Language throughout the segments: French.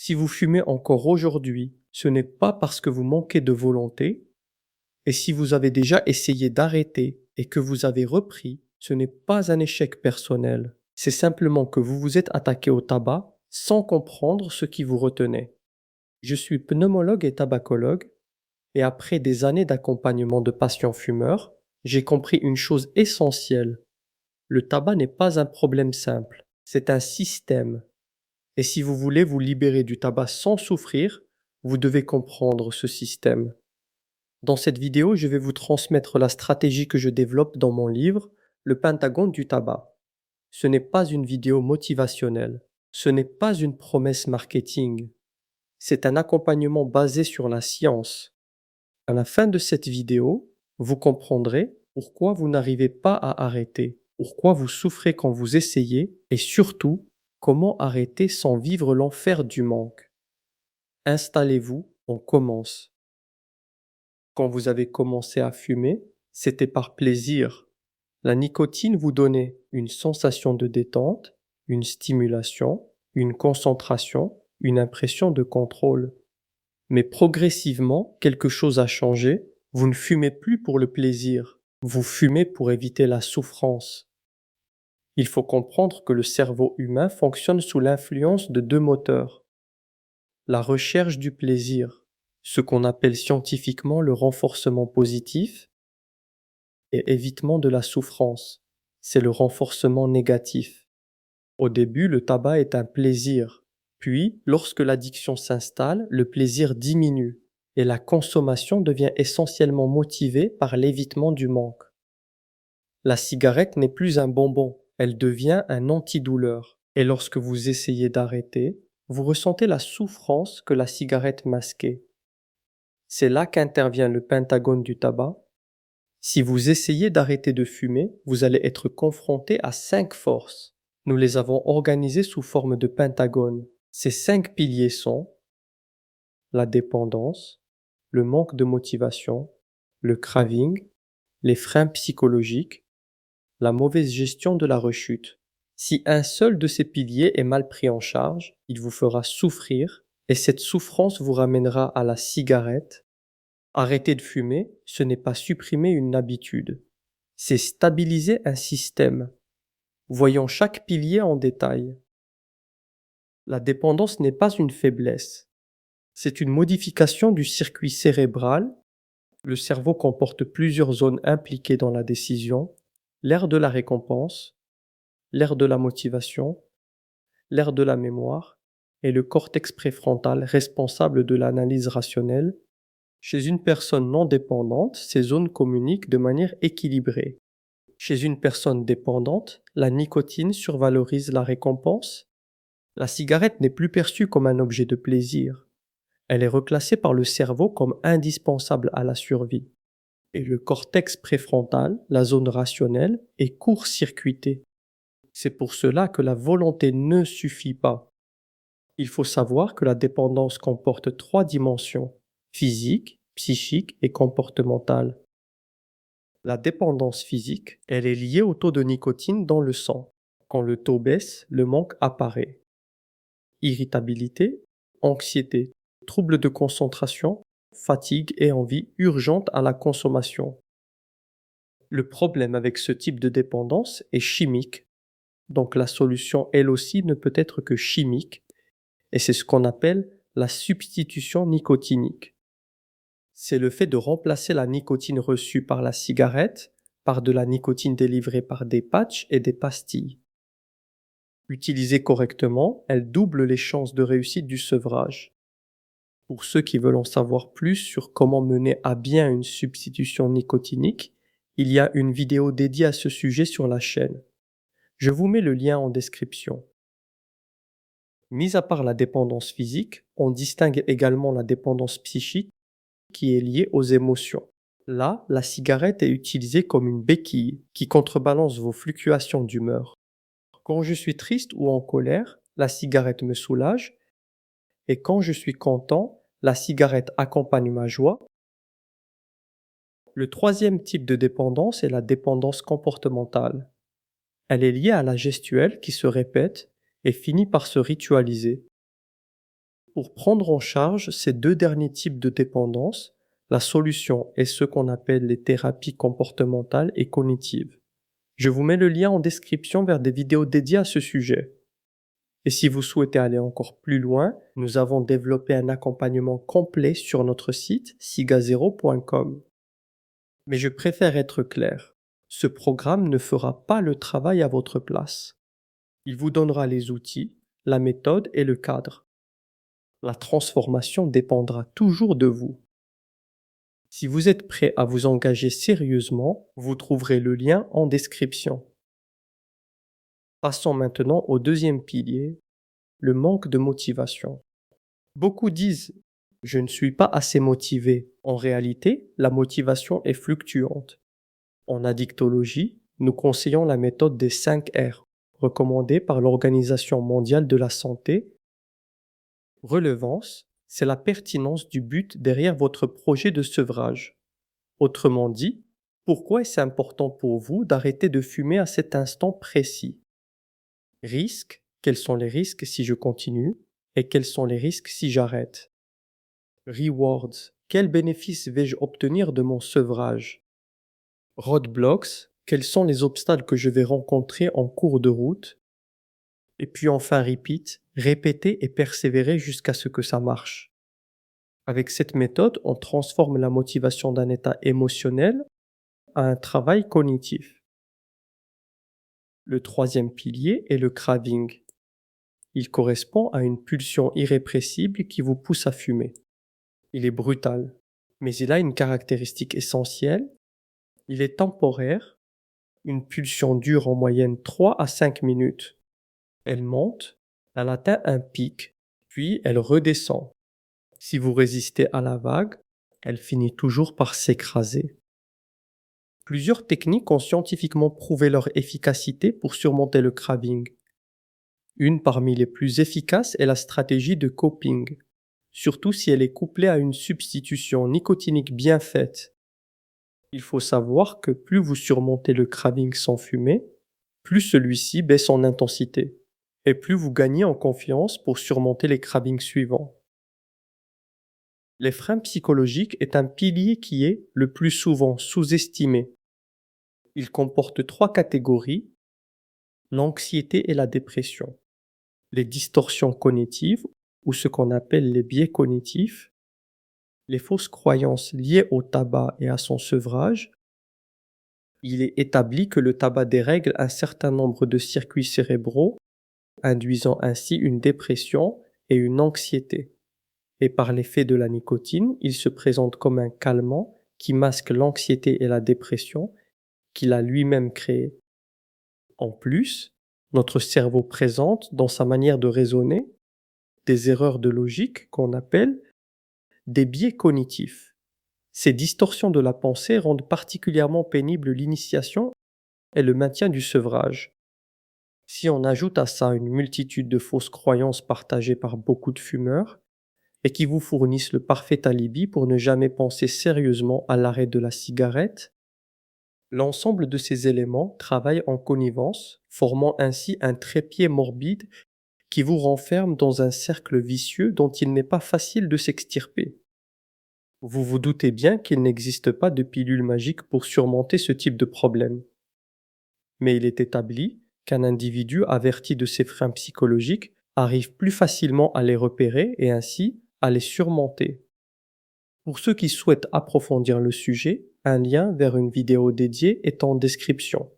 Si vous fumez encore aujourd'hui, ce n'est pas parce que vous manquez de volonté, et si vous avez déjà essayé d'arrêter et que vous avez repris, ce n'est pas un échec personnel. C'est simplement que vous vous êtes attaqué au tabac sans comprendre ce qui vous retenait. Je suis pneumologue et tabacologue, et après des années d'accompagnement de patients fumeurs, j'ai compris une chose essentielle. Le tabac n'est pas un problème simple, c'est un système. Et si vous voulez vous libérer du tabac sans souffrir, vous devez comprendre ce système. Dans cette vidéo, je vais vous transmettre la stratégie que je développe dans mon livre, Le Pentagone du tabac. Ce n'est pas une vidéo motivationnelle, ce n'est pas une promesse marketing, c'est un accompagnement basé sur la science. À la fin de cette vidéo, vous comprendrez pourquoi vous n'arrivez pas à arrêter, pourquoi vous souffrez quand vous essayez et surtout, comment arrêter sans vivre l'enfer du manque. Installez-vous, on commence. Quand vous avez commencé à fumer, c'était par plaisir. La nicotine vous donnait une sensation de détente, une stimulation, une concentration, une impression de contrôle. Mais progressivement, quelque chose a changé. Vous ne fumez plus pour le plaisir. Vous fumez pour éviter la souffrance. Il faut comprendre que le cerveau humain fonctionne sous l'influence de deux moteurs. La recherche du plaisir, ce qu'on appelle scientifiquement le renforcement positif, et évitement de la souffrance, c'est le renforcement négatif. Au début, le tabac est un plaisir. Puis, lorsque l'addiction s'installe, le plaisir diminue et la consommation devient essentiellement motivée par l'évitement du manque. La cigarette n'est plus un bonbon, elle devient un antidouleur. Et lorsque vous essayez d'arrêter, vous ressentez la souffrance que la cigarette masquait. C'est là qu'intervient le pentagone du tabac. Si vous essayez d'arrêter de fumer, vous allez être confronté à 5 forces. Nous les avons organisées sous forme de pentagone. Ces 5 piliers sont la dépendance, le manque de motivation, le craving, les freins psychologiques, la mauvaise gestion de la rechute. Si un seul de ces piliers est mal pris en charge, il vous fera souffrir et cette souffrance vous ramènera à la cigarette. Arrêter de fumer, ce n'est pas supprimer une habitude, c'est stabiliser un système. Voyons chaque pilier en détail. La dépendance n'est pas une faiblesse, c'est une modification du circuit cérébral. Le cerveau comporte plusieurs zones impliquées dans la décision, l'aire de la récompense, l'aire de la motivation, l'aire de la mémoire et le cortex préfrontal responsable de l'analyse rationnelle. Chez une personne non dépendante, ces zones communiquent de manière équilibrée. Chez une personne dépendante, la nicotine survalorise la récompense. La cigarette n'est plus perçue comme un objet de plaisir. Elle est reclassée par le cerveau comme indispensable à la survie. Et le cortex préfrontal, la zone rationnelle, est court-circuité. C'est pour cela que la volonté ne suffit pas. Il faut savoir que la dépendance comporte 3 dimensions: physique, psychique et comportementale. La dépendance physique, elle est liée au taux de nicotine dans le sang. Quand le taux baisse, le manque apparaît. Irritabilité, anxiété, troubles de concentration, fatigue et envie urgente à la consommation. Le problème avec ce type de dépendance est chimique, donc la solution elle aussi ne peut être que chimique, et c'est ce qu'on appelle la substitution nicotinique. C'est le fait de remplacer la nicotine reçue par la cigarette par de la nicotine délivrée par des patchs et des pastilles. Utilisée correctement, elle double les chances de réussite du sevrage. Pour ceux qui veulent en savoir plus sur comment mener à bien une substitution nicotinique, il y a une vidéo dédiée à ce sujet sur la chaîne. Je vous mets le lien en description. Mis à part la dépendance physique, on distingue également la dépendance psychique qui est liée aux émotions. Là, la cigarette est utilisée comme une béquille qui contrebalance vos fluctuations d'humeur. Quand je suis triste ou en colère, la cigarette me soulage, et quand je suis content, la cigarette accompagne ma joie. Le troisième type de dépendance est la dépendance comportementale. Elle est liée à la gestuelle qui se répète et finit par se ritualiser. Pour prendre en charge ces deux derniers types de dépendance, la solution est ce qu'on appelle les thérapies comportementales et cognitives. Je vous mets le lien en description vers des vidéos dédiées à ce sujet. Et si vous souhaitez aller encore plus loin, nous avons développé un accompagnement complet sur notre site sigazero.com. Mais je préfère être clair, ce programme ne fera pas le travail à votre place. Il vous donnera les outils, la méthode et le cadre. La transformation dépendra toujours de vous. Si vous êtes prêt à vous engager sérieusement, vous trouverez le lien en description. Passons maintenant au deuxième pilier, le manque de motivation. Beaucoup disent « je ne suis pas assez motivé ». En réalité, la motivation est fluctuante. En addictologie, nous conseillons la méthode des 5 R, recommandée par l'Organisation mondiale de la santé. Relevance, c'est la pertinence du but derrière votre projet de sevrage. Autrement dit, pourquoi est-ce important pour vous d'arrêter de fumer à cet instant précis? Risque, quels sont les risques si je continue? Et quels sont les risques si j'arrête? Rewards, quels bénéfices vais-je obtenir de mon sevrage? Roadblocks, quels sont les obstacles que je vais rencontrer en cours de route? Et puis enfin repeat, répéter et persévérer jusqu'à ce que ça marche. Avec cette méthode, on transforme la motivation d'un état émotionnel à un travail cognitif. Le troisième pilier est le craving. Il correspond à une pulsion irrépressible qui vous pousse à fumer. Il est brutal, mais il a une caractéristique essentielle. Il est temporaire. Une pulsion dure en moyenne 3 à 5 minutes. Elle monte, elle atteint un pic, puis elle redescend. Si vous résistez à la vague, elle finit toujours par s'écraser. Plusieurs techniques ont scientifiquement prouvé leur efficacité pour surmonter le craving. Une parmi les plus efficaces est la stratégie de coping, surtout si elle est couplée à une substitution nicotinique bien faite. Il faut savoir que plus vous surmontez le craving sans fumer, plus celui-ci baisse en intensité, et plus vous gagnez en confiance pour surmonter les cravings suivants. Les freins psychologiques est un pilier qui est le plus souvent sous-estimé. Il comporte 3 catégories, l'anxiété et la dépression, les distorsions cognitives ou ce qu'on appelle les biais cognitifs, les fausses croyances liées au tabac et à son sevrage. Il est établi que le tabac dérègle un certain nombre de circuits cérébraux, induisant ainsi une dépression et une anxiété. Et par l'effet de la nicotine, il se présente comme un calmant qui masque l'anxiété et la dépression qu'il a lui-même créée. En plus, notre cerveau présente, dans sa manière de raisonner, des erreurs de logique qu'on appelle des biais cognitifs. Ces distorsions de la pensée rendent particulièrement pénible l'initiation et le maintien du sevrage. Si on ajoute à ça une multitude de fausses croyances partagées par beaucoup de fumeurs, et qui vous fournissent le parfait alibi pour ne jamais penser sérieusement à l'arrêt de la cigarette, l'ensemble de ces éléments travaillent en connivence, formant ainsi un trépied morbide qui vous renferme dans un cercle vicieux dont il n'est pas facile de s'extirper. Vous vous doutez bien qu'il n'existe pas de pilule magique pour surmonter ce type de problème. Mais il est établi qu'un individu averti de ces freins psychologiques arrive plus facilement à les repérer et ainsi à les surmonter. Pour ceux qui souhaitent approfondir le sujet, un lien vers une vidéo dédiée est en description.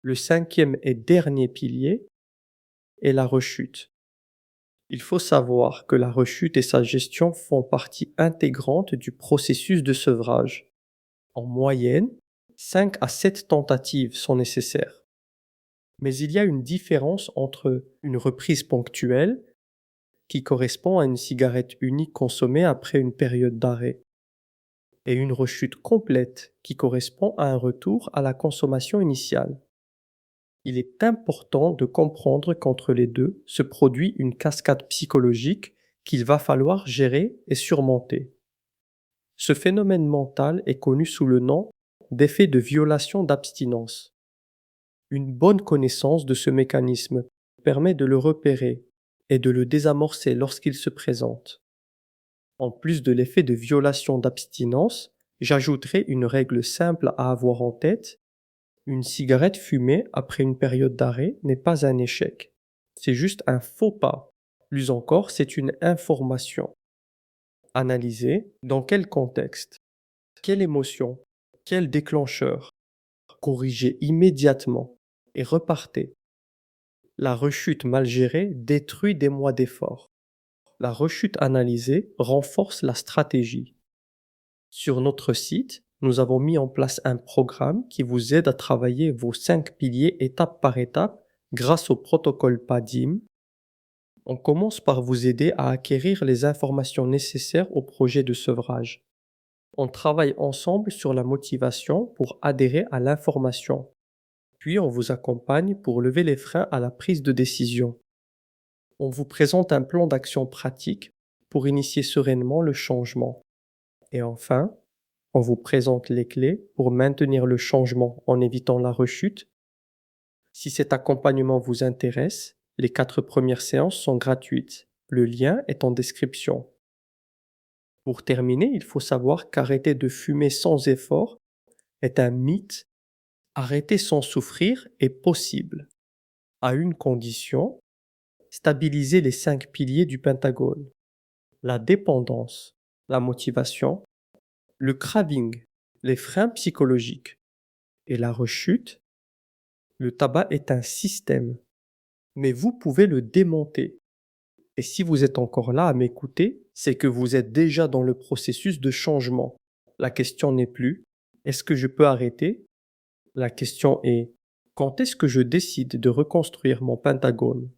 Le cinquième et dernier pilier est la rechute. Il faut savoir que la rechute et sa gestion font partie intégrante du processus de sevrage. En moyenne, 5 à 7 tentatives sont nécessaires. Mais il y a une différence entre une reprise ponctuelle, qui correspond à une cigarette unique consommée après une période d'arrêt, et une rechute complète, qui correspond à un retour à la consommation initiale. Il est important de comprendre qu'entre les deux se produit une cascade psychologique qu'il va falloir gérer et surmonter. Ce phénomène mental est connu sous le nom d'effet de violation d'abstinence. Une bonne connaissance de ce mécanisme permet de le repérer et de le désamorcer lorsqu'il se présente. En plus de l'effet de violation d'abstinence, j'ajouterai une règle simple à avoir en tête. Une cigarette fumée après une période d'arrêt n'est pas un échec. C'est juste un faux pas. Plus encore, c'est une information. Analysez dans quel contexte, quelle émotion, quel déclencheur. Corrigez immédiatement et repartez. La rechute mal gérée détruit des mois d'efforts. La rechute analysée renforce la stratégie. Sur notre site, nous avons mis en place un programme qui vous aide à travailler vos 5 piliers étape par étape grâce au protocole PADIM. On commence par vous aider à acquérir les informations nécessaires au projet de sevrage. On travaille ensemble sur la motivation pour adhérer à l'information. Puis on vous accompagne pour lever les freins à la prise de décision. On vous présente un plan d'action pratique pour initier sereinement le changement. Et enfin, on vous présente les clés pour maintenir le changement en évitant la rechute. Si cet accompagnement vous intéresse, les 4 premières séances sont gratuites. Le lien est en description. Pour terminer, il faut savoir qu'arrêter de fumer sans effort est un mythe. Arrêter sans souffrir est possible, à une condition: stabiliser les 5 piliers du Pentagone. La dépendance, la motivation, le craving, les freins psychologiques et la rechute. Le tabac est un système, mais vous pouvez le démonter. Et si vous êtes encore là à m'écouter, c'est que vous êtes déjà dans le processus de changement. La question n'est plus: est-ce que je peux arrêter? La question est: quand est-ce que je décide de reconstruire mon Pentagone?